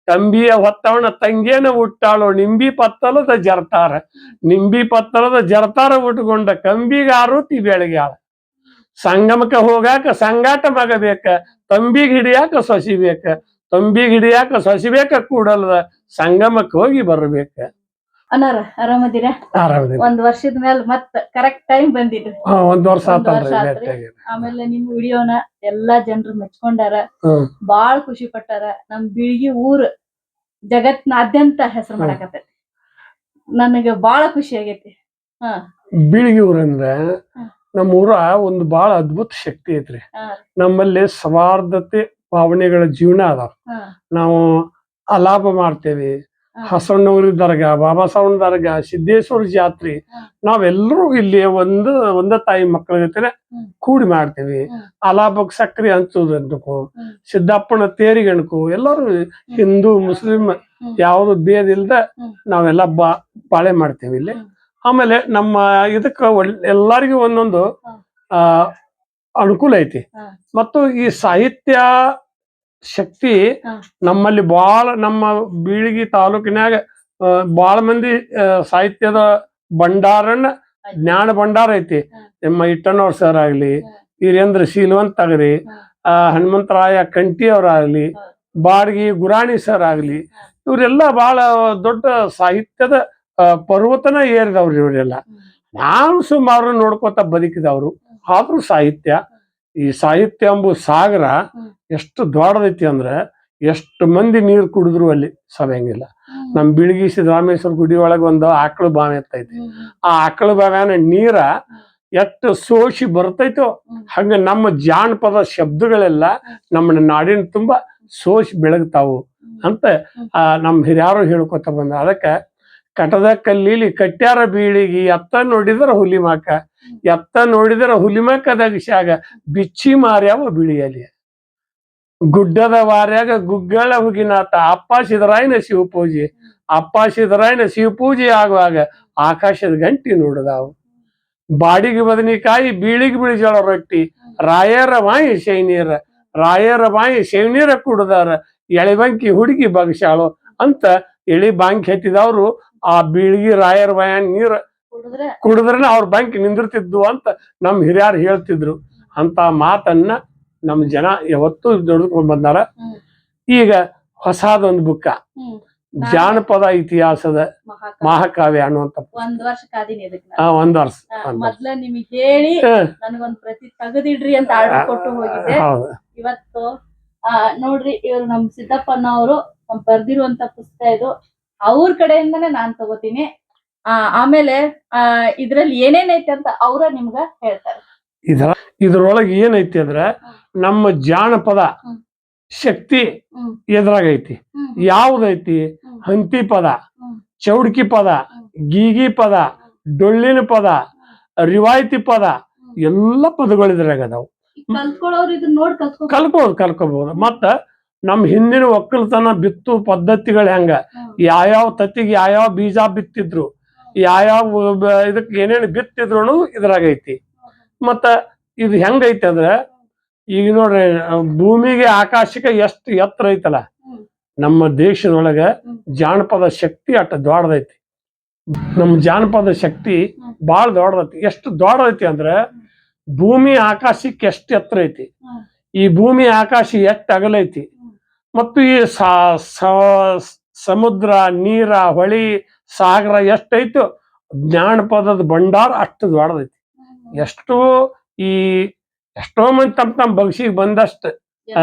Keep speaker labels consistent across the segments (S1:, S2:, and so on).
S1: ತಂಬಿಯ ಹೊತ್ತವನ ತಂಗೇನ ಹುಟ್ಟಾಳು ನಿಂಬಿ ಪತ್ತಲದ ಜರ್ತಾರ ನಿಂಬಿ ಪತ್ತಲದ ಜರ್ತಾರ ಉಟ್ಕೊಂಡ ಕಂಬಿಗಾರುತಿ ಬೆಳಗ್ಯಾಳ ಸಂಗಮಕ್ಕೆ ಹೋಗಾಕ ಸಂಗಾಟ ಮಗ ಬೇಕ ತಂಬಿಗ್ ಹಿಡಿಯಾಕ ಸೊಸಿ ಬೇಕ ತಂಬಿಗ್ ಹಿಡಿಯಾಕ ಸೊಸಿ ಬೇಕ ಕೂಡಲ್ದ ಸಂಗಮಕ್ಕೆ ಹೋಗಿ ಬರ್ಬೇಕ.
S2: ಅನಾರ ಆರಾಮದಿರಾ?
S1: ಆರಾಮದಿರಿ.
S2: ಒಂದ್ ವರ್ಷದ ಮೇಲೆ ಮತ್ತ ಕರೆಕ್ಟ್ ಟೈಮ್ ಬಂದಿದ್ರಿ.
S1: ಒಂದ್ ವರ್ಷ ಆತ್ರಿ.
S2: ಆಮೇಲೆ ನಿಮ್ ವಿಡಿಯೋನ ಎಲ್ಲಾ ಜನರು ಮೆಚ್ಕೊಂಡಾರ, ಬಾಳ ಖುಷಿ ಪಟ್ಟಾರ. ನಮ್ ಬೀಳ್ಗಿ ಊರ್ ಜಗತ್ನಾದ್ಯಂತ ಹೆಸರು ಮಾಡಾಕತ್ತೈತಿ. ನನಗ ಬಾಳ ಖುಷಿ ಆಗೈತಿ.
S1: ಬೀಳ್ಗಿ ಊರಂದ್ರ ನಮ್ಮ ಊರ ಒಂದು ಬಹಳ ಅದ್ಭುತ ಶಕ್ತಿ ಐತ್ರಿ. ನಮ್ಮಲ್ಲಿ ಸ್ವಾರ್ಥತೆ ಭಾವನೆಗಳ ಜೀವನ ಅದಾವ. ನಾವು ಅಲಾಪ ಮಾಡ್ತೇವಿ. ಹಸಣ್ಣವ್ರ ದರ್ಗಾ, ಬಾಬಾ ಸಾವನ್ ದರ್ಗಾ, ಸಿದ್ದೇಶ್ವರ ಜಾತ್ರೆ, ನಾವೆಲ್ಲರೂ ಇಲ್ಲಿ ಒಂದ ತಾಯಿ ಮಕ್ಕಳ ಜೊತೆ ಕೂಡಿ ಮಾಡ್ತೇವಿ. ಅಲಾಪಕ್ ಸಕ್ರಿ ಹಂಚೋದನ್ಕು, ಸಿದ್ದಪ್ಪನ ತೇರಿಗಣಕು ಎಲ್ಲರೂ ಹಿಂದೂ ಮುಸ್ಲಿಂ ಯಾವ್ದು ಭೇದ ಇಲ್ದ ನಾವೆಲ್ಲ ಬಾಳೆ ಮಾಡ್ತೇವಿ ಇಲ್ಲಿ. ಆಮೇಲೆ ನಮ್ಮ ಇದಕ್ಕ ಎಲ್ಲರಿಗೂ ಒಂದೊಂದು ಅನುಕೂಲ ಐತಿ. ಮತ್ತು ಈ ಸಾಹಿತ್ಯ ಶಕ್ತಿ ನಮ್ಮಲ್ಲಿ ಬಾಳ, ನಮ್ಮ ಬೀಳ್ಗಿ ತಾಲೂಕಿನಾಗ ಬಾಳ ಮಂದಿ ಸಾಹಿತ್ಯದ ಭಂಡಾರನ್ನ ಜ್ಞಾನ ಭಂಡಾರ ಐತಿ. ನಮ್ಮ ಇಟ್ಟಣ್ಣವ್ರ ಸರ್ ಆಗ್ಲಿ, ವೀರೇಂದ್ರ ಶೀಲವಂತ್ ಆಗ್ರಿ, ಹನುಮಂತರಾಯ ಕಂಠಿ ಅವ್ರಾಗ್ಲಿ, ಬಾಡ್ಗಿ ಗುರಾಣಿ ಸರ್ ಆಗ್ಲಿ, ಇವರೆಲ್ಲ ಬಹಳ ದೊಡ್ಡ ಸಾಹಿತ್ಯದ ಪರ್ವತನ ಏರಿದವ್ರು ಇವರೆಲ್ಲ. ನಾನು ಸುಮಾರು ನೋಡ್ಕೊತ ಬದುಕಿದವ್ರು. ಆದ್ರೂ ಈ ಸಾಹಿತ್ಯ ಎಂಬ ಸಾಗರ ಎಷ್ಟು ದೊಡ್ಡದೈತಿ ಅಂದ್ರೆ ಎಷ್ಟು ಮಂದಿ ನೀರು ಕುಡಿದ್ರು ಅಲ್ಲಿ ಸವೆಯಂಗಿಲ್ಲ. ನಮ್ ಬೀಳ್ಗಿ ಸಿದ್ದರಾಮೇಶ್ವರ ಗುಡಿ ಒಳಗ ಒಂದು ಆಕಳು ಬಾವಿ ಇರ್ತೈತಿ. ಆ ಆಕಳು ಬಾವ್ಯಾನ ನೀರ ಎಷ್ಟು ಸೋಸಿ ಬರ್ತೈತೋ ಹಂಗ ನಮ್ಮ ಜಾನಪದ ಶಬ್ದಗಳೆಲ್ಲ ನಮ್ಮ ನಾಡಿನ ತುಂಬಾ ಸೋಸಿ ಬೆಳಗ್ತಾವು ಅಂತ ನಮ್ ಹಿರಿಯಾರು ಹೇಳ್ಕೊತ ಬಂದ. ಅದಕ್ಕೆ ಕಟದ ಕಲ್ಲೀಲಿ ಕಟ್ಯಾರ ಬೀಳಿಗಿ ಎತ್ತ ನೋಡಿದ್ರ ಹುಲಿಮಾಕ, ಎತ್ತ ನೋಡಿದ್ರ ಹುಲಿಮಾಕ ದಗಶ್ಯಾಗ ಬಿಚ್ಚಿ ಮಾರ್ಯಾವ ಬಿಳಿಯಲಿ. ಗುಡ್ಡದ ವಾರ್ಯಾಗ ಗುಗ್ಗಳ ಹುಗಿನಾಥ ಅಪ್ಪ ಸಿದ್ದರಾಯನ ಶಿವಪೂಜೆ, ಅಪ್ಪ ಸಿದ್ದರಾಯನ ಶಿವಪೂಜೆ ಆಗುವಾಗ ಆಕಾಶದ ಗಂಟಿ ನೋಡಿದಾವು. ಬಾಡಿಗೆ ಬದನಿಕಾಯಿ ಬೀಳಿಗೆ ಬೀಳಿಜೋಳ ರೊಟ್ಟಿ, ರಾಯರ ಬಾಯಿ ಶೈನೀರ, ರಾಯರ ಬಾಯಿ ಶೈನೀರ ಕುಡ್ದಾರ, ಎಳೆಬಂಕಿ ಹುಡುಗಿ ಬಗಶಾಳು ಅಂತ ಎಳಿ ಬಾಂಕಿ ಹತ್ತಿದವ್ರು ಆ ಬೀಳ್ಗಿ ರಾಯರ ಬಾಯ ನೀರ ಕುಡಿದ್ರನ ಅವ್ರ ಬಾಂಕಿ ನಿಂದಿರ್ತಿದ್ವು ಅಂತ ನಮ್ ಹಿರಿಯರು ಹೇಳ್ತಿದ್ರು. ಅಂತ ಮಾತನ್ನ ನಮ್ ಜನ ಯಾವತ್ತೂ ದುಡ್ಕೊಂಡ್ ಬಂದಾರ. ಈಗ ಹೊಸದೊಂದು ಬುಕ್ಕ, ಜಾನಪದ ಇತಿಹಾಸದ ಮಹಾಕಾವ್ಯ ಅನ್ನುವಂತ.
S2: ಒಂದ್ ವರ್ಷ ಕಾದಿನಿ.
S1: ಒಂದ್ ವರ್ಷ
S2: ಮೊದ್ಲ ನಿಮಗ್ ಹೇಳಿ ನನಗೊಂದ್ ಪ್ರತಿ ತೆಗದಿಡ್ರಿ ಅಂತ ಆರ್ಡರ್ ಕೊಟ್ಟು ಹೋಗಿದ್ದೆ. ಇವತ್ತು ನೋಡ್ರಿ, ಇವ್ರು ನಮ್ ಸಿದ್ದಪ್ಪನ ಅವರು ಬರ್ದಿರುವಂತ ಪುಸ್ತಕ ಇದು. ಅವ್ರ ಕಡೆಯಿಂದಾನೆ ನಾನ್ ತಗೋತೀನಿ. ಆಮೇಲೆ ಇದ್ರಲ್ಲಿ ಏನೇನೈತಿ ಅಂತ ಅವ್ರ ನಿಮ್ಗ ಹೇಳ್ತಾರೆ.
S1: ಇದ್ರೊಳಗೆ ಏನೈತಿ ಅಂದ್ರ ನಮ್ಮ ಜಾನಪದ ಶಕ್ತಿ ಎದುರಾಗೈತಿ. ಯಾವ್ದೈತಿ? ಹಂತಿ ಪದ, ಚೌಡ್ಕಿ ಪದ, ಗೀಗಿ ಪದ, ಡೊಳ್ಳಿನ ಪದ, ರಿವಾಯ್ತಿ ಪದ ಎಲ್ಲ ಪದಗಳು ಇದ್ರಾಗ ಅದಾವು. ಕಲ್ಕೋಬಹುದು. ಮತ್ತ ನಮ್ ಹಿಂದಿನ ಒಕ್ಕಲ್ತನ ಬಿತ್ತು ಪದ್ಧತಿಗಳು ಹೆಂಗ, ಯಾವ್ಯಾವ ತತ್ತಿಗೆ ಯಾವ್ಯಾವ ಬೀಜ ಬಿತ್ತಿದ್ರು, ಯಾವ್ಯಾವ ಇದಕ್ ಏನೇನು ಬಿತ್ತಿದ್ರು ಇದ್ರಾಗೈತಿ. ಮತ್ತ ಇದು ಹೆಂಗೈತಿ ಅಂದ್ರ ಈಗ ನೋಡ್ರಿ, ಭೂಮಿಗೆ ಆಕಾಶಕ್ಕೆ ಎಷ್ಟು ಎತ್ತರ ಐತಲ್ಲ, ನಮ್ಮ ದೇಶದೊಳಗ ಜಾನಪದ ಶಕ್ತಿ ಅಷ್ಟ ದೊಡ್ಡದೈತಿ. ನಮ್ಮ ಜಾನಪದ ಶಕ್ತಿ ಬಾಳ ದೊಡ್ಡದೈತಿ. ಎಷ್ಟು ದೊಡ್ಡದೈತಿ ಅಂದ್ರೆ ಭೂಮಿ ಆಕಾಶಕ್ಕೆ ಎಷ್ಟು ಎತ್ತರ ಐತಿ, ಈ ಭೂಮಿ ಆಕಾಶ ಎಷ್ಟು ಅಗಲೈತಿ, ಮತ್ತು ಈ ಸಮುದ್ರ, ನೀರ, ಹೊಳಿ, ಸಾಗರ ಎಷ್ಟೈತು, ಜಾನಪದದ ಭಂಡಾರ ಅಷ್ಟು ದೊಡ್ಡದೈತಿ. ಎಷ್ಟೋ ಮಂದಿ ತಮ್ಮ ಬಗ್ಸಿಗೆ ಬಂದಷ್ಟು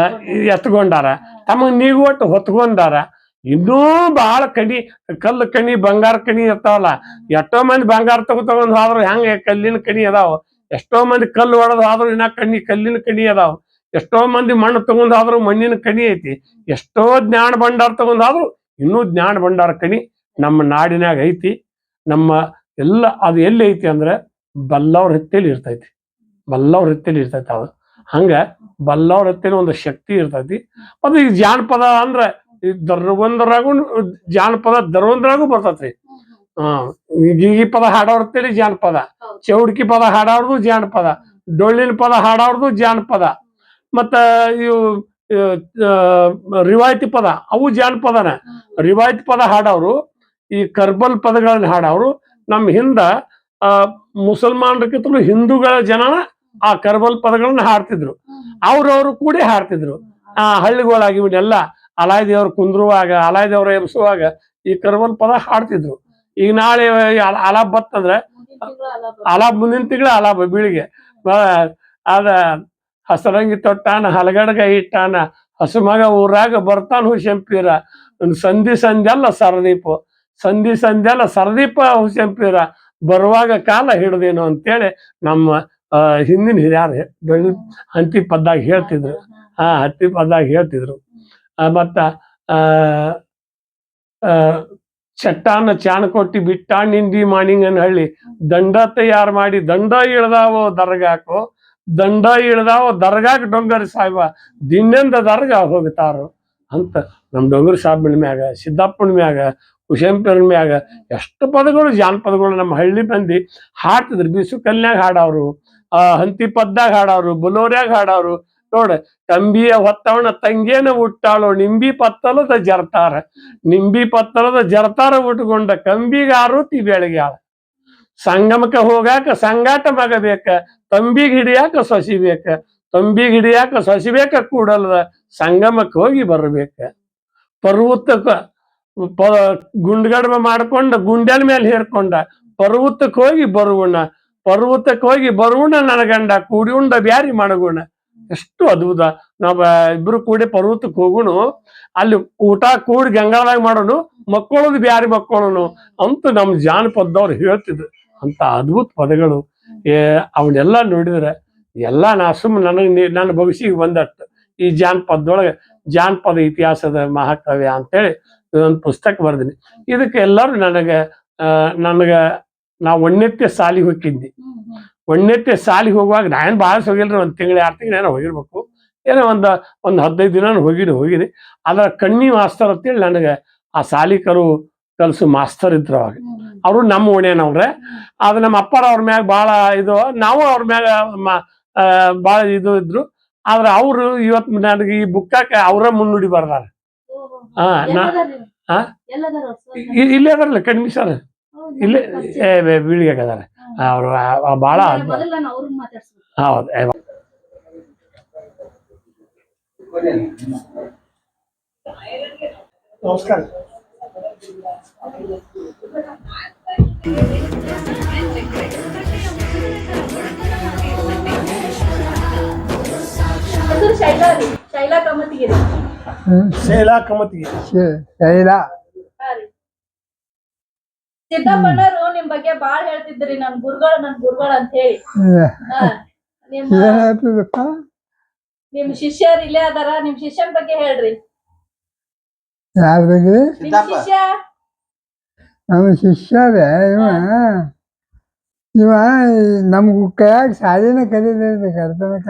S1: ಎತ್ಕೊಂಡಾರ, ತಮಗ್ ನೀವು ಒಟ್ಟು ಹೊತ್ಕೊಂಡಾರ. ಇನ್ನೂ ಬಹಳ ಕಲ್ಲು ಕಣಿ, ಬಂಗಾರ ಕಣಿ ಇರ್ತಾವಲ್ಲ. ಎಷ್ಟೋ ಮಂದಿ ಬಂಗಾರ ತಗೊಂಡ್ ಹೋದ್ರು ಹೆಂಗ ಕಲ್ಲಿನ ಕಣಿ ಅದಾವ. ಎಷ್ಟೋ ಮಂದಿ ಕಲ್ಲು ಹೊಡೆದ್ ಆದ್ರೂ ಇನ್ನ ಕಲ್ಲಿನ ಕಣಿ ಅದಾವ. ಎಷ್ಟೋ ಮಂದಿ ಮಣ್ಣು ತಗೊಂಡಾದ್ರು ಮಣ್ಣಿನ ಕಣಿ ಐತಿ. ಎಷ್ಟೋ ಜ್ಞಾನ ಭಂಡಾರ ತಗೊಂಡಾದ್ರು ಇನ್ನೂ ಜ್ಞಾನ ಭಂಡಾರ ಕಣಿ ನಮ್ಮ ನಾಡಿನಾಗ ಐತಿ. ನಮ್ಮ ಎಲ್ಲ ಅದು ಎಲ್ಲಿ ಐತಿ ಅಂದ್ರೆ ಬಲ್ಲವ್ರ ಹತ್ತೇಲಿ ಇರ್ತೈತಿ. ಬಲ್ಲವ್ರ ಹತ್ತೇಲಿ ಇರ್ತೈತಿ. ಅದು ಹಂಗ ಬಲ್ಲವ್ರ ಹತ್ತೇಲಿ ಒಂದು ಶಕ್ತಿ ಇರ್ತೈತಿ. ಅದು ಈಗ ಜಾನಪದ ಅಂದ್ರೆ ದರ್ವಂದ್ರಾಗೂ ಜಾನಪದ ದರ್ವಂದ್ರಾಗೂ ಬರ್ತೈತ್ರಿ. ಗೀಗಿ ಪದ ಹಾಡೋರ್ತೇಲಿ ಜಾನಪದ, ಚೌಡ್ಕಿ ಪದ ಹಾಡೋರ್ದು ಜಾನಪದ, ಡೊಳ್ಳಿನ ಪದ ಹಾಡೋರ್ದು ಜಾನಪದ, ಮತ್ತ ಇವು ರಿವಾಯತಿ ಪದ ಅವು ಜಾನಪದನ. ರಿವಾಯತಿ ಪದ ಹಾಡೋರು, ಈ ಕರ್ಬಲ್ ಪದಗಳನ್ನ ಹಾಡೋರು. ನಮ್ಮ ಹಿಂದ ಮುಸಲ್ಮಾನರಕ್ಕಿಂತಲೂ ಹಿಂದೂಗಳ ಜನನ ಆ ಕರ್ಬಲ್ ಪದಗಳನ್ನ ಹಾಡ್ತಿದ್ರು. ಅವ್ರವ್ರು ಕೂಡಿ ಹಾಡ್ತಿದ್ರು. ಹಳ್ಳಿಗಳಾಗಿ ಇವನ್ನೆಲ್ಲ ಅಲಾಯ್ ದೇವ್ರು ಕುಂದ್ರುವಾಗ, ಅಲಾಯ್ ದೇವ್ರ ಎಬ್ಸುವಾಗ ಈ ಕರ್ಬಲ್ ಪದ ಹಾಡ್ತಿದ್ರು. ಈಗ ನಾಳೆ ಅಲಾಬ್ ಬತ್ತಂದ್ರೆ ಅಲಾಬ್ ಮುಂದಿನ ತಿಂಗಳ ಅಲಾಬ್ ಬೀಳಿಗೆ ಅದ ಹಸರಂಗಿ ತೊಟ್ಟಾನ ಹಲಗಡ್ಗ ಇಟ್ಟಾನ ಹಸುಮಗ ಊರಾಗ ಬರ್ತಾನ ಹುಷಂಪೀರ ಸಂಧಿ ಸಂಧ್ಯಲ್ಲ ಸರದೀಪ, ಸಂಧಿ ಸಂಧ್ಯಲ್ಲ ಸರದೀಪ ಹುಷಂಪೀರ ಬರುವಾಗ ಕಾಲ ಹಿಡ್ದೇನು ಅಂತೇಳಿ ನಮ್ಮ ಹಿಂದಿನ ಹಿರಿಯರು ಹಂತಿ ಪದ್ದಾಗ ಹೇಳ್ತಿದ್ರು. ಹತ್ತಿ ಪದ್ದಾಗ ಹೇಳ್ತಿದ್ರು. ಮತ್ತ ಚಟ್ಟಾನ ಚಾಣಕೊಟ್ಟಿ ಬಿಟ್ಟಾಣಿಂದಿ ಮಾಣಿಂಗನ ಹಳ್ಳಿ ದಂಡ ತಯಾರು ಮಾಡಿ ದಂಡ ಇಳ್ದಾವೋ ದರ್ಗಾಕೋ, ದಂಡ ಇಳ್ದಾವೋ ದರ್ಗಾಕ್ ಡೊಂಗರ್ ಸಾಹಿಬ ದಿನ್ನಿಂದ ದರ್ಗಾ ಹೋಗ್ತಾರು ಅಂತ ನಮ್ಮ ಡೊಂಗರ್ ಸಾಹೇಬನ ಮ್ಯಾಗ, ಸಿದ್ದಪ್ಪನ ಮ್ಯಾಗ, ಕುಶಂಪನ ಮ್ಯಾಗ ಎಷ್ಟು ಪದಗಳು ಜಾನಪದಗಳು ನಮ್ಮ ಹಳ್ಳಿ ಮಂದಿ ಹಾಡ್ತಿದ್ರು. ಬಿಸು ಕಲ್ಯಾಗ ಹಾಡವ್ರು, ಹಂತಿ ಪದ್ದಾಗ ಹಾಡವ್ರು, ಬುಲೋರ್ಯಾಗ ಹಾಡವ್ರು. ನೋಡ, ತಂಬಿಯ ಹೊತ್ತವನ ತಂಗೇನ ಹುಟ್ಟಾಳು ನಿಂಬಿ ಪತ್ತಲದ ಜರ್ತಾರ, ನಿಂಬಿ ಪತ್ತಲದ ಜರ್ತಾರ ಉಟ್ಕೊಂಡ ಕಂಬಿಗ ಆರುತಿ ಬೆಳಗ್ಯಾಳ, ಸಂಗಮಕ್ಕೆ ಹೋಗಾಕ ಸಂಗಾಟ ಮಗ ಬೇಕ, ತಂಬಿಗೆ ಹಿಡಿಯಾಕ ಸೊಸಿಬೇಕ, ತಂಬಿಗೆ ಹಿಡಿಯಾಕ ಸೊಸಿಬೇಕ ಕೂಡಲ್ದ ಸಂಗಮಕ್ಕೆ ಹೋಗಿ ಬರ್ಬೇಕ. ಪರ್ವತಕ್ಕ ಗುಂಡ್ಗಡ್ಬ ಮಾಡ್ಕೊಂಡ ಗುಂಡ್ಯಾಲ ಮೇಲೆ ಹೇರ್ಕೊಂಡ ಪರ್ವತಕ್ಕೆ ಹೋಗಿ ಬರುವಣ, ಪರ್ವತಕ್ಕೆ ಹೋಗಿ ಬರುವಣ ನನ್ನ ಗಂಡ ಕೂಡಿ ಉಂಡ ಬ್ಯಾರಿ ಮಣಗುಣ. ಎಷ್ಟು ಅದ್ಭುತ. ನಾವ್ ಇಬ್ರು ಕೂಡಿ ಪರ್ವತಕ್ಕೆ ಹೋಗುಣು, ಅಲ್ಲಿ ಊಟ ಕೂಡಿ ಗಂಗಾಳದಾಗ ಮಾಡೋನು, ಮಕ್ಕಳದು ಬ್ಯಾರಿ ಮಕ್ಕಳನು ಅಂತ ನಮ್ ಜಾನಪದವ್ರು ಹೇಳ್ತಿದ್ರು. ಅಂತ ಅದ್ಭುತ ಪದಗಳು ಅವನ್ನೆಲ್ಲ ನೋಡಿದ್ರೆ ಎಲ್ಲ ನಾ ನನ್ನ ಭವಿಷ್ಯಕ್ಕೆ ಬಂದಟ್ಟು ಈ ಜಾನಪದದೊಳಗೆ ಜಾನಪದ ಇತಿಹಾಸದ ಮಹಾಕಾವ್ಯ ಅಂತೇಳಿ ಇದೊಂದು ಪುಸ್ತಕ ಬರ್ದೀನಿ. ಇದಕ್ಕೆ ಎಲ್ಲರೂ ನಾ ಒಣ್ಣೆತ್ತೆ ಸಾಲಿಗೆ ಹೋಗಿದ್ದೆ. ಒಣ್ಣೆತ್ತೆ ಸಾಲಿಗೆ ಹೋಗುವಾಗ ನಾನೇನು ಭಾಳ ಹೋಗಿಲ್ರಿ, 1 ತಿಂಗಳು 2 ತಿಂಗಳು ಏನೋ ಹೋಗಿರ್ಬೇಕು, ಏನೋ ಒಂದು 15 ದಿನ ಹೋಗಿನಿ. ಅದರ ಕಣ್ಣಿ ಮಾಸ್ತರ್ ಅಂತೇಳಿ ನನಗೆ ಆ ಸಾಲಿಕರು ಕಲ್ಸು ಮಾಸ್ತರ್ ಇದ್ರು ಅವಾಗ. ಅವರು ನಮ್ಮ ಓಣ್ಯಾನವ್ರೆ. ಅದು ನಮ್ಮ ಅಪ್ಪರ ಅವ್ರ ಮ್ಯಾಗ ಭಾಳ ಇದು, ನಾವು ಅವ್ರ ಮ್ಯಾಗ ಭಾಳ ಇದು ಇದ್ರು. ಆದ್ರೆ ಅವರು ಇವತ್ತು ನನಗೆ ಈ ಬುಕ್ಕಾಕ ಅವರ ಮುನ್ನುಡಿ ಬರ್ದಾರ. ಇಲ್ಲೇ ಅದಾರಲ್ಲ ಕಣ್ಮಿ ಸರ್, ಇಲ್ಲೇ ಬೀಳಿಗೆ ಅದಾರ ಅವರು ಭಾಳ. ಹೌದು. ನಮಸ್ಕಾರ.
S2: ಶೈಲಾ ಕಮತಿಗಿರಿ. ಸಿದ್ದಪ್ಪನವರು ನಿಮ್ ಬಗ್ಗೆ ಬಾಳ್ ಹೇಳ್ತಿದ್ರಿ, ನನ್ ಗುರುಗಳು ಅಂತ ಹೇಳಿ. ನಿಮ್ ಶಿಷ್ಯರ್ ಇಲ್ಲೇ ಅದಾರ, ನಿಮ್ ಶಿಷ್ಯನ ಬಗ್ಗೆ ಹೇಳ್ರಿ.
S3: ಯಾರ ಬಗ್ಗೆ?
S2: ಶಿಷ್ಯ
S3: ನಮ್ಮ ಶಿಷ್ಯರೇ ಇವ ನಮ್ಗ ಕೈಯಾಗ ಶಾಲಿನ ಕಲಿಲಿಲ್ಲ ಕರ್ತನಕ.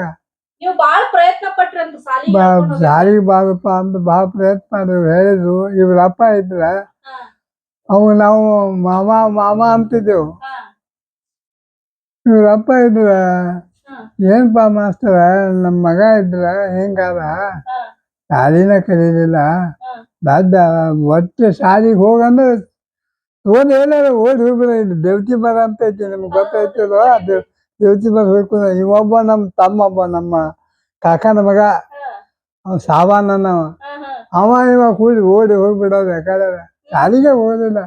S2: ನೀವು ಬಾಳ ಪ್ರಯತ್ನ ಪಟ್ರಿ ಅಂತ
S3: ಶಾಲಿಗೆ ಬಾರಪ್ಪ ಅಂತ ಬಾಳ ಪ್ರಯತ್ನ ಮಾಡಿದ್ರು. ಹೇಳಿದ್ರು. ಇವ್ರಪ್ಪ ಇದ್ರ ಅವು ನಾವು ಮಾಮ ಅಂತಿದ್ದೆವು. ಇವ್ರಪ್ಪ ಇದ್ರ ಏನ್ಪಾ ಮಾಸ್ತರ ನಮ್ಮ ಮಗ ಇದ್ರ ಹೆಂಗಾದ ಶಾಲಿನ ಕಲೀಲಿಲ್ಲ, ದಡ್ಡ ಒಟ್ಟು ಶಾಲಿಗೆ ಹೋಗಂದ್ರೆ ಓದಿ ಏನಾರ ಓದಿ ಹೋಗ್ಬಿಡ. ದೇವತಿ ಮರ ಅಂತ ಐತಿ, ನಿಮ್ಗೆ ಗೊತ್ತೈತಿಲ್ವ? ದೇವತಿ ಮರ ಹೋಗ್ಕೊ. ಇವೊಬ್ಬ ನಮ್ಮ ತಮ್ಮೊಬ್ಬ, ನಮ್ಮ ಕಾಕನ ಮಗ, ಅವ ಸಾವಾನವ, ಅವ ಕೂಡಿ ಓಡಿ ಹೋಗ್ಬಿಡೋದು. ಯಾಕಂದ್ರೆ ಶಾಲಿಗೆ ಓದಿಲ್ಲ,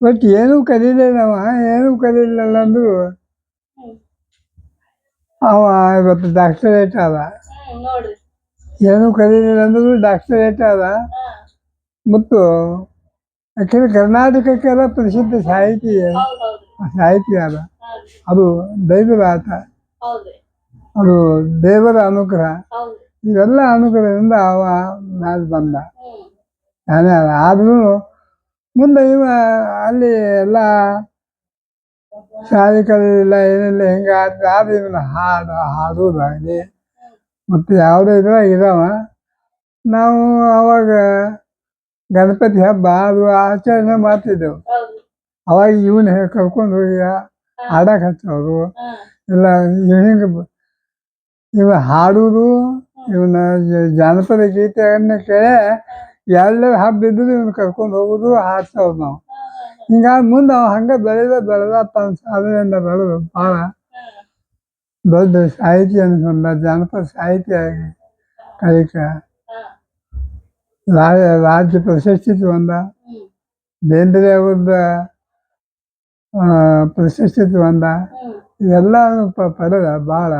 S3: ಬಟ್ ಏನೂ ಕಲೀಲಿಲ್ಲವ. ಏನೂ ಕಲೀಲಿಲ್ಲ ಅಂದ್ರು ಅವ ಇವತ್ತು ಡಾಕ್ಟರೇಟ್ ಅದ. ಏನೂ ಕಲೀಲಿಲ್ಲ ಅಂದ್ರು ಡಾಕ್ಟರೇಟ್ ಅದ. ಮತ್ತು ಯಾಕಂದ್ರೆ ಕರ್ನಾಟಕಕ್ಕೆಲ್ಲ ಪ್ರಸಿದ್ಧ ಸಾಹಿತಿ ಅದ. ಅದು ದೈವದ ಆಟ, ಅದು ದೇವರ ಅನುಗ್ರಹ. ಇವೆಲ್ಲ ಅನುಗ್ರಹದಿಂದ ಅವ ಮ್ಯಾಲ ಬಂದ. ನಾನೇ ಅದ. ಆದ್ರೂ ಮುಂದೆ ಇವ ಅಲ್ಲಿ ಎಲ್ಲ ಶಾಲೆ ಕಲಿಯಿಲ್ಲ, ಏನಿಲ್ಲ. ಹಿಂಗೆ ಆದ್ರೆ ಇವನ ಹಾಡೋದಾಗಲಿ ಮತ್ತು ಯಾವುದೇ ಇದಾವ. ನಾವು ಅವಾಗ ಗಣಪತಿ ಹಬ್ಬ ಅದು ಆಚರಣೆ ಮಾಡ್ತಿದ್ದೆವು. ಅವಾಗ ಇವನ್ನ ಕರ್ಕೊಂಡು ಹೋಗಿ ಹಾಡಕ್ಕೆ ಹಚ್ಚೋರು. ಇಲ್ಲ ಹಿಂಗೆ ಇವ ಹಾಡೋದು ಇವನ ಜಾನಪದ ಗೀತೆಯನ್ನ ಕೇಳಿ ಎಲ್ಲ ಹಬ್ಬ ಇದ್ರು ಇವ್ನ ಕರ್ಕೊಂಡು ಹೋಗೋದು ಹಾಡ್ಸೋದು ನಾವು. ಹಿಂಗಾಗಿ ಮುಂದೆ ಅವ ಹಂಗೆ ಬೆಳೆದ ತನ್ನ ಸಾಧನೆಯಿಂದ ಬೆಳೆದು ಭಾಳ ದೊಡ್ಡ ಸಾಹಿತಿ ಅನ್ಕೊಂಡ, ಜಾನಪದ ಸಾಹಿತಿ ಆಗಿ ಕಲಿಕ ರಾಜ್ಯ ಪ್ರಶಸ್ತಿ ತಗೊಂಡ, ಬೇಂದ್ರೆ ಅವ್ರದ ಪ್ರಶಸ್ತಿ ತಗೊಂಡ. ಇವೆಲ್ಲ ಪಡೆದ ಭಾಳ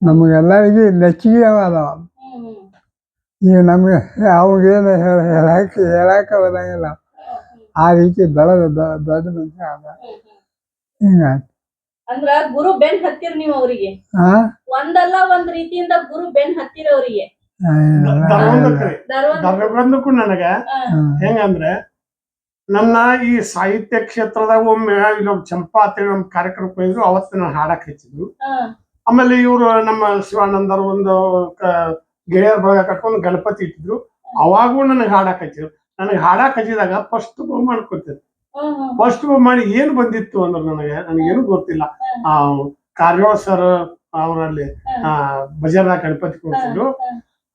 S3: ನಮಗೆಲ್ಲರಿಗೂ ಮೆಚ್ಚುಗೆ ಅದಾವ. ಈಗ ನಮ್ಗೆ ಅವಾಗೇನು ಹೇಳಕ್ಕೆ ಬರಂಗಿಲ್ಲ, ಆ ರೀತಿ ಬೆಳೆದ ದೊಡ್ಡ ಮನುಷ್ಯ ಅದ. ಹಿಂಗಾಯ್ತು.
S2: ಅಂದ್ರ ಗುರು ಬೆನ್ ಹತ್ತಿರ ನೀವು ಅವ್ರಿಗೆ ಒಂದಲ್ಲ ಒಂದ್ ರೀತಿಯಿಂದ ಗುರು ಬೆನ್ ಹತ್ತಿರ ಅವ್ರಿಗೆ.
S1: ಧರ್ಮಕ್ಕೂ ನನಗ ಹೆಂಗಂದ್ರೆ ನನ್ನ ಈ ಸಾಹಿತ್ಯ ಕ್ಷೇತ್ರದಾಗ ಒಮ್ಮೆ ಇಲ್ಲೊಬ್ಬ ಚಂಪಾ ಅಂತೇಳಿ ಒಂದು ಕಾರ್ಯಕ್ರಮಕ್ಕೆ ಹೋಗಿದ್ರು. ಅವತ್ತು ನಾನು ಹಾಡಕ್ ಹಚ್ಚಿದ್ರು. ಆಮೇಲೆ ಇವ್ರು ನಮ್ಮ ಶಿವಾನಂದರು ಒಂದು ಗೆಳೆಯರ ಬಳಗ ಕಟ್ಕೊಂಡು ಗಣಪತಿ ಇಟ್ಟಿದ್ರು. ಅವಾಗೂ ನನಗೆ ಹಾಡಕ್ ಹಚ್ಚಿದ್ರು. ನನಗೆ ಹಾಡಕ್ ಹಚ್ಚಿದಾಗ ಫಸ್ಟ್ ಬಹುಮಾನ ಕೊಡ್ತಿದ್ರು. ಫಸ್ಟ್ ಬಹುಮಾನ ಏನ್ ಬಂದಿತ್ತು ಅಂದ್ರೆ ನನಗೇನು ಗೊತ್ತಿಲ್ಲ. ಕಾರ್ಯೋಳ ಸರ್ ಅವರಲ್ಲಿ ಬಜಾರ್ದಾಗ ಗಣಪತಿ ಕೊಡ್ತಿದ್ರು.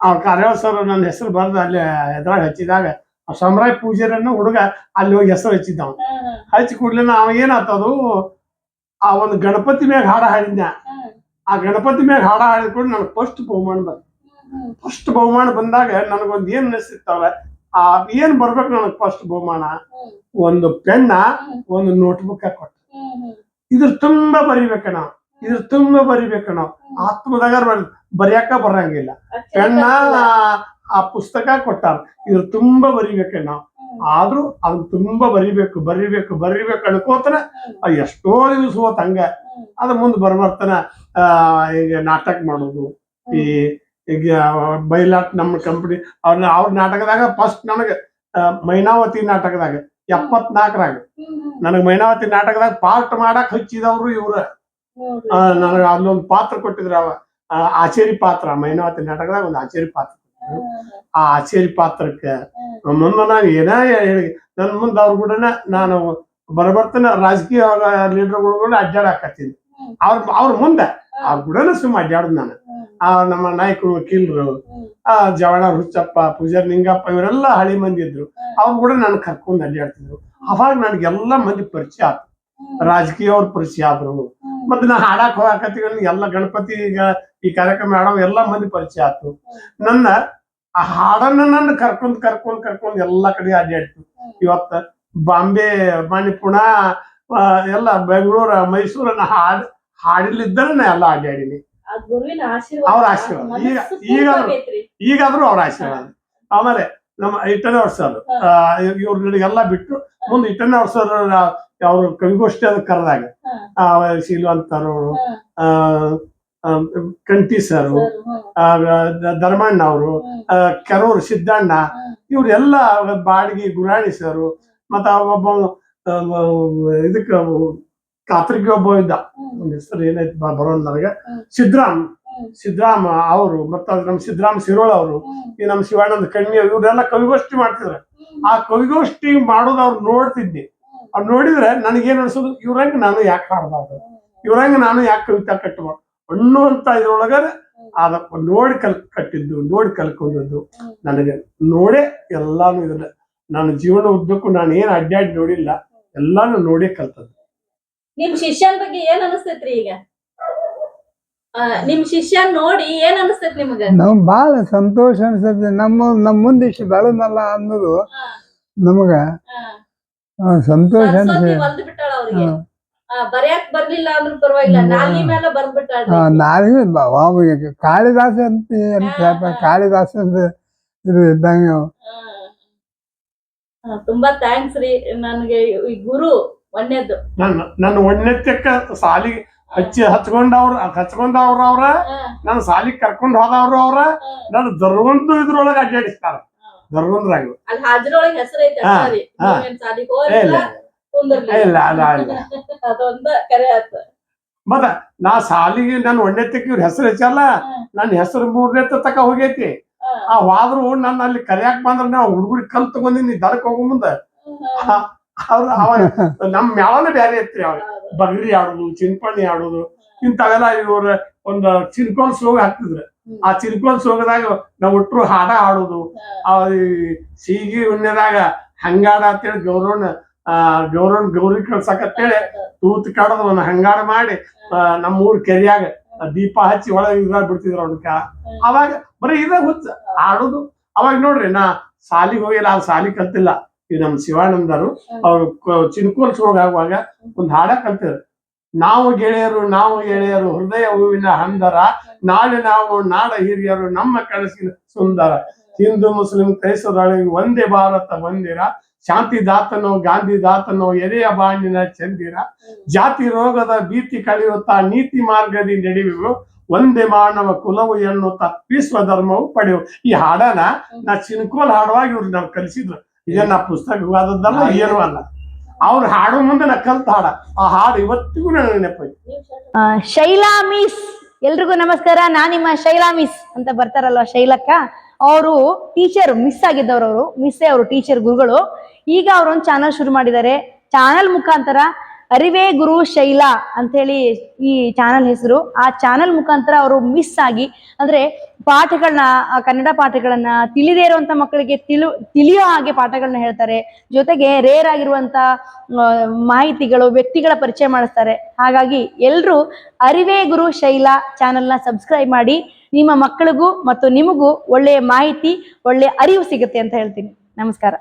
S1: ಆ ಕಾರ್ಯೋಳ ಸರ್ ನನ್ನ ಹೆಸರು ಬರ್ದು ಅಲ್ಲಿ ಎದುರಾಗ ಹಚ್ಚಿದಾಗ ಸಮರಾಯ್ ಪೂಜಾರನ್ನ ಹುಡುಗ ಅಲ್ಲಿ ಹೋಗಿ ಹೆಸರು ಹಚ್ಚಿದ್ದ. ಹಚ್ಚಿ ಕೂಡ್ಲೆ ಅವ ಏನಾತದು, ಆ ಒಂದು ಗಣಪತಿ ಮ್ಯಾಗ ಹಾಡ ಹಾಡಿದ್ನ. ಆ ಗಣಪತಿ ಮ್ಯಾಗ ಹಾಡ ಹಾಡಿದ್ಕೊಂಡು ನನಗೆ ಫಸ್ಟ್ ಬಹುಮಾನ ಬಂತು. ಫಸ್ಟ್ ಬಹುಮಾನ ಬಂದಾಗ ನನಗೊಂದು ಏನ್ ಅನಿಸ್ತಿತ್ತವ್ರ, ಏನ್ ಬರ್ಬೇಕು ನನಗ್ ಫಸ್ಟ್ ಬಹುಮಾನ, ಒಂದು ಪೆನ್ನ ಒಂದು ನೋಟ್ಬುಕ್ ಕೊಟ್ಟ. ಇದ್ರ ತುಂಬಾ ಬರಿಬೇಕಣ್ಣ, ಆತ್ಮದಾಗ ಬರೆಯಕ ಬರಂಗಿಲ್ಲ. ಪೆನ್ನ ಆ ಪುಸ್ತಕ ಕೊಟ್ಟಾರ, ಇದ್ರ ತುಂಬಾ ಬರಿಬೇಕಣ್ಣ. ಆದ್ರೂ ಅದನ್ನ ತುಂಬಾ ಬರಿಬೇಕು ಅನ್ಕೋತಾನ. ಎಷ್ಟೋ ದಿವಸ ಹೋತ್ ಹಂಗ. ಅದ ಮುಂದ್ ಬರ್ತಾನ ಈಗ ನಾಟಕ ಮಾಡೋದು. ಈಗ ಬೈಲಾಟ್ ನಮ್ಮ ಕಂಪನಿ ಅವ್ರ ನಾಟಕದಾಗ ಫಸ್ಟ್ ನನಗೆ ಮೈನಾವತಿ ನಾಟಕದಾಗ 74ರಾಗ ನನಗ್ ಮೈನಾವತಿ ನಾಟಕದಾಗ ಪಾರ್ಟ್ ಮಾಡಕ್ ಹಚ್ಚಿದವ್ರು ಇವ್ರ. ನನಗ ಅಲ್ಲೊಂದು ಪಾತ್ರ ಕೊಟ್ಟಿದ್ರ, ಆಚೇರಿ ಪಾತ್ರ. ಮೈನಾವತಿ ನಾಟಕದಾಗ ಒಂದು ಆಚೇರಿ ಪಾತ್ರ ಕೊಟ್ಟಿದ್ರು. ಆ ಆಚೇರಿ ಪಾತ್ರಕ್ಕೆ ಮುಂದೆ ನಾನು ಹೇಳಿ ನನ್ ಮುಂದೆ ಅವ್ರ ಕೂಡ ನಾನು ಬರ್ತೇನೆ. ರಾಜಕೀಯ ಲೀಡರ್ಗಳು ಅಡ್ಡಾಡಕತ್ತೀನಿ. ಅವ್ರ ಮುಂದೆ ಅವ್ರ ಕೂಡ ಸುಮ್ಮ ಅಡ್ಡಾಡುದು ನಾನು. ನಮ್ಮ ನಾಯಕರು, ವಕೀಲರು, ಜವಣ ಹುಚ್ಚಪ್ಪ, ಪೂಜಾರಿ ನಿಂಗಪ್ಪ, ಇವರೆಲ್ಲ ಹಳಿ ಮಂದಿ ಇದ್ರು. ಅವ್ರು ಕೂಡ ನಾನು ಕರ್ಕೊಂಡ್ ಅಡ್ಡಾಡ್ತಿದ್ರು. ಅವಾಗ ನನ್ಗೆಲ್ಲಾ ಮಂದಿ ಪರಿಚಯ ಆಯ್ತು, ರಾಜಕೀಯ ಅವ್ರ ಪರಿಚಯ ಆದ್ರು. ಮತ್ತೆ ನಾ ಹಾಡಾಕ್ ಹೋಗಾಕತ್ತೀನಿ. ಎಲ್ಲ ಗಣಪತಿ ಈ ಕಾರ್ಯಕ್ರಮ ಮಾಡೋ ಎಲ್ಲಾ ಮಂದಿ ಪರಿಚಯ ಆಯ್ತು. ನನ್ನ ಆ ಹಾಡನ್ನ ಕರ್ಕೊಂಡ್ ಎಲ್ಲಾ ಕಡೆ ಅಡ್ಡಾಡ್ತು. ಇವತ್ತ ಬಾಂಬೆ, ಮಣಿಪುರ, ಎಲ್ಲ ಬೆಂಗಳೂರು, ಮೈಸೂರನ್ನ ಹಾಡಿಲಿದ್ದರೆ ನಾ ಎಲ್ಲ ಅಡ್ಡಾಡಿನಿ. ಅವ್ರ ಆಶೀರ್ವಾದ ಈಗಾದ್ರೂ ಅವ್ರ ಆಶೀರ್ವಾದ. ಆಮೇಲೆ ನಮ್ಮ ಇಟ್ಟನೆ ಅವ್ರ ಸರ್ ಇವ್ರ ನನಗೆಲ್ಲ ಬಿಟ್ಟು ಮುಂದೆ ಇಟ್ಟನೆ ಅವ್ರ ಸರ್ ಅವ್ರು ಕವಿಗೋಷ್ಠಿ ಅದ ಕರೆದಾಗ ಶೀಲವಂತರು, ಕಂಠಿ ಸರ್, ಧರ್ಮಣ್ಣ ಅವರು, ಕೆರೂರು ಸಿದ್ದಣ್ಣ, ಇವ್ರೆಲ್ಲ ಬಾಡಿಗೆ ಗುರಾಣಿ ಸರ್, ಮತ್ತ ಒಬ್ಬ ಇದಕ್ಕ ಕಾತ್ರಿಕೆ ಒಬ್ಬ ಇದ್ದ, ಹೆಸರು ಏನೈತಿ ಬರೋಣ ನನಗೆ, ಸಿದ್ದರಾಮ ಅವರು, ಮತ್ತ ನಮ್ ಸಿದ್ದರಾಮ ಸಿರೋಳ ಅವರು, ಈ ನಮ್ ಶಿವಾನಂದ ಕಣ್ಣಿ, ಇವ್ರೆಲ್ಲ ಕವಿಗೋಷ್ಠಿ ಮಾಡ್ತಿದ್ರು. ಆ ಕವಿಗೋಷ್ಠಿ ಮಾಡೋದು ಅವ್ರು ನೋಡ್ತಿದ್ದೆ. ಅವ್ರು ನೋಡಿದ್ರೆ ನನಗೇನ್ ಅನ್ಸೋದು, ಇವ್ರಂಗ ನಾನು ಯಾಕೆ ಹಾಡಬಾರ್ದು, ಇವ್ರಂಗ ನಾನು ಯಾಕೆ ಕವಿತಾ ಕಟ್ಟಬಾರ್ದು ಅನ್ನುವಂತ ಇದ್ರೊಳಗ ಅದ ನೋಡಿ ನೋಡಿ ಕಲ್ಕೊಂಡದ್ದು. ನನಗೆ ನೋಡೇ ಎಲ್ಲಾನು ಇದನ್ನ ನನ್ನ ಜೀವನ ಉದ್ದಕ್ಕೂ ನಾನು ಏನ್ ಅಡ್ಡಾಡಿ ನೋಡಿಲ್ಲ, ಎಲ್ಲಾನು ನೋಡೇ ಕಲ್ತದ್ದು.
S2: ನಿಮ್ ಶಿಷ್ಯನ್ ಬಗ್ಗೆ ಏನ್ ಅನಿಸ್ತೈತ್ರಿ ಈಗ? ನಿಮ್ ಶಿಷ್ಯನ್ ನೋಡಿ ಏನ್ ಅನಿಸ್ತೈತಿ ನಿಮ್ಗ?
S3: ನಮ್ ಬಾಳ ಸಂತೋಷ ಅನ್ಸತ್ತೆ. ನಮ್ಮ ಮುಂದೆ ಇಷ್ಟು ಬೆಳೆದಲ್ಲ ಅನ್ನೋದು ನಮಗ ಸಂತೋಷ ಅನ್ಸುತ್ತೆ.
S2: ಬರ್ಯಾಕ್ ಬರ್ಲಿಲ್ಲ ಅಂದ್ರೂ ಪರವಾಗಿಲ್ಲ, ನಾಲ್ಗಿ ಮೇಲೆ ಬರ್ದ್ಬಿಟ್ಟಾಳ.
S3: ನಾಲ್ಗೆ ಕಾಳಿದಾಸ ಅಂತ ಕಾಳಿದಾಸ ಇದು ಇದ್ದಂಗ.
S2: ತುಂಬಾ ಥ್ಯಾಂಕ್ಸ್ ರೀ. ನನ್ಗೆ ಈ ಗುರು ಒಣ್ಣೆದ್ದು
S1: ನನ್ನ ಒಣ್ಣೆತ್ತಕ್ಕ ಸಾಲಿಗೆ ಹಚ್ಕೊಂಡವ್ರ ಅವ್ರ ನನ್ನ ಸಾಲಿಗೆ ಕರ್ಕೊಂಡ್ ಹೋದವ್ರು ಅವ್ರ ನನ್ನ ದರ್ವಂತು ಇದ್ರೊಳಗೆ ಅಡ್ಡಾಡಿಸ್ತಾರ. ದರ್ವಂದ್ರಾಗ
S2: ಅಲ್ಲಿ ಹಾಜರೊಳಗೆ ಹೆಸರು ಐತೆ. ಅದೊಂದ ಕರೆ ಆತ.
S1: ಮತ್ತ ನಾ ಸಾಲಿಗೆ ನನ್ನ ಒಣ್ಣೆತ್ತಕ್ಕೆ ಇವ್ರ ಹೆಸರು ಹೆಚ್ಚಲ್ಲ, ನನ್ನ ಹೆಸರು 3ನೇ ತಕ ಹೋಗೈತಿ. ಆ ಹೋದ್ರು ನನ್ನ ಅಲ್ಲಿ ಕರಿಯಾಕ್ ಬಂದ್ರ ನಾವು ಹುಡುಗರಿಗೆ ಕಲ್ ತಗೊಂಡಿನಿ ದರಕ್ ಹೋಗೋ ಮುಂದ. ಅವ್ರ ನಮ್ ಮ್ಯಾಳನ ಬ್ಯಾರೆ ಐತ್ರಿ. ಅವ್ರ ಬಗ್ರಿ ಆಡುದು, ಚಿನ್ಪಣ್ಣಿ ಆಡುದು, ಇಂಥವೆಲ್ಲ ಇವ್ರ ಒಂದ್ ಚಿನ್ಕೋಲ್ ಸೋಗ ಹಾಕ್ತಿದ್ರು. ಆ ಚಿನ್ಕೋಲ್ ಸೋಗದಾಗ ನಾವ್ ಒಟ್ರು ಹಾಡ ಹಾಡೋದು. ಆ ಸೀಗಿ ಹುಣ್ಯದಾಗ ಹಂಗಾಡ ಅಂತೇಳಿ ಗೌರವನ್ ಗೌರಿ ಕಳ್ಸಕತ್ತೇಳಿ ತೂತ್ ಕಾಡೋದು ಒಂದ್ ಹಂಗಾಡ ಮಾಡಿ ನಮ್ಮೂರ್ ಕೆರಿಯಾಗ ದೀಪ ಹಚ್ಚಿ ಒಳಗೆ ಇದ್ರಾಗ ಬಿಡ್ತಿದ್ರು ಅವ್ನಕ. ಅವಾಗ ಬರೀ ಇದ ಹುಚ್ಚ ಆಡೋದು. ಅವಾಗ ನೋಡ್ರಿ ನಾ ಸಾಲಿಗೆ ಹೋಗಿಲ್ಲ, ಆ ಸಾಲಿ ಕಲ್ತಿಲ್ಲ. ಈ ನಮ್ ಶಿವಾನಂದರು ಅವ್ರು ಚಿನ್ಕೋಲ್ ಸೋಗ ಆಗುವಾಗ ಒಂದ್ ಹಾಡ ಕಲ್ತಿದ್ರು. ನಾವು ಗೆಳೆಯರು ಹೃದಯ ಹೂವಿನ ಹಂದರ, ನಾಳೆ ನಾವು ನಾಡ ಹಿರಿಯರು ನಮ್ಮ ಕನಸಿನ ಸುಂದರ. ಹಿಂದೂ ಮುಸ್ಲಿಂ ಕ್ರೈಸ್ತರೊಳಗೆ ಒಂದೇ ಭಾರತ ಮಂದಿರ, ಶಾಂತಿ ದಾತನೋ ಗಾಂಧಿ ದಾತನೋ ಎದೆಯ ಬಾಣಿನ ಚಂದಿರ. ಜಾತಿ ರೋಗದ ಭೀತಿ ಕಳೆಯುತ್ತಾ ನೀತಿ ಮಾರ್ಗದಿ ನಡೆಯುವು, ಒಂದೇ ಮಾನವ ಕುಲವು ಎನ್ನುತ್ತಾ ವಿಶ್ವ ಧರ್ಮವು ಪಡೆಯುವು. ಈ ಹಾಡನ ನಾ ಚಿನ್ಕೋಲ್ ಹಾಡುವಾಗ ಇವ್ರು ನಾವು ಕಲಿಸಿದ್ರು. ಇದನ್ನ ಪುಸ್ತಕ ಆದದ್ದಲ್ಲ, ಏನೂ ಅಲ್ಲ. ಅವ್ರು ಹಾಡೋ ಮುಂದೆ ನಾ ಕಲ್ತ ಹಾಡ. ಆ ಹಾಡು ಇವತ್ತಿಗೂ ನನಗೆ ನೆನಪೈತಿ.
S4: ಶೈಲಾ ಮಿಸ್, ಎಲ್ರಿಗೂ ನಮಸ್ಕಾರ. ನಾ ನಿಮ್ಮ ಶೈಲಾ ಮಿಸ್ ಅಂತ ಬರ್ತಾರಲ್ವ ಶೈಲಕ್ಕ, ಅವರು ಟೀಚರ್ ಮಿಸ್ ಆಗಿದ್ದವ್ರು. ಅವರು ಮಿಸ್ಸೇ, ಅವರು ಟೀಚರ್ ಗುರುಗಳು. ಈಗ ಅವ್ರೊಂದು ಚಾನಲ್ ಶುರು ಮಾಡಿದ್ದಾರೆ. ಚಾನಲ್ ಮುಖಾಂತರ ಅರಿವೇ ಗುರು ಶೈಲಾ ಅಂತ ಹೇಳಿ ಈ ಚಾನಲ್ ಹೆಸರು. ಆ ಚಾನಲ್ ಮುಖಾಂತರ ಅವರು ಮಿಸ್ ಆಗಿ ಅಂದ್ರೆ ಪಾಠಗಳನ್ನ, ಕನ್ನಡ ಪಾಠಗಳನ್ನ ತಿಳಿದೇ ಇರುವಂತ ಮಕ್ಕಳಿಗೆ ತಿಳಿಯೋ ಹಾಗೆ ಪಾಠಗಳನ್ನ ಹೇಳ್ತಾರೆ. ಜೊತೆಗೆ ರೇರ್ ಆಗಿರುವಂತ ಮಾಹಿತಿಗಳು, ವ್ಯಕ್ತಿಗಳ ಪರಿಚಯ ಮಾಡಿಸ್ತಾರೆ. ಹಾಗಾಗಿ ಎಲ್ರು ಅರಿವೇ ಗುರು ಶೈಲಾ ಚಾನಲ್ನ ಸಬ್ಸ್ಕ್ರೈಬ್ ಮಾಡಿ. ನಿಮ್ಮ ಮಕ್ಕಳಿಗೂ ಮತ್ತು ನಿಮಗೂ ಒಳ್ಳೆಯ ಮಾಹಿತಿ, ಒಳ್ಳೆಯ ಅರಿವು ಸಿಗುತ್ತೆ ಅಂತ ಹೇಳ್ತೀನಿ. ನಮಸ್ಕಾರ.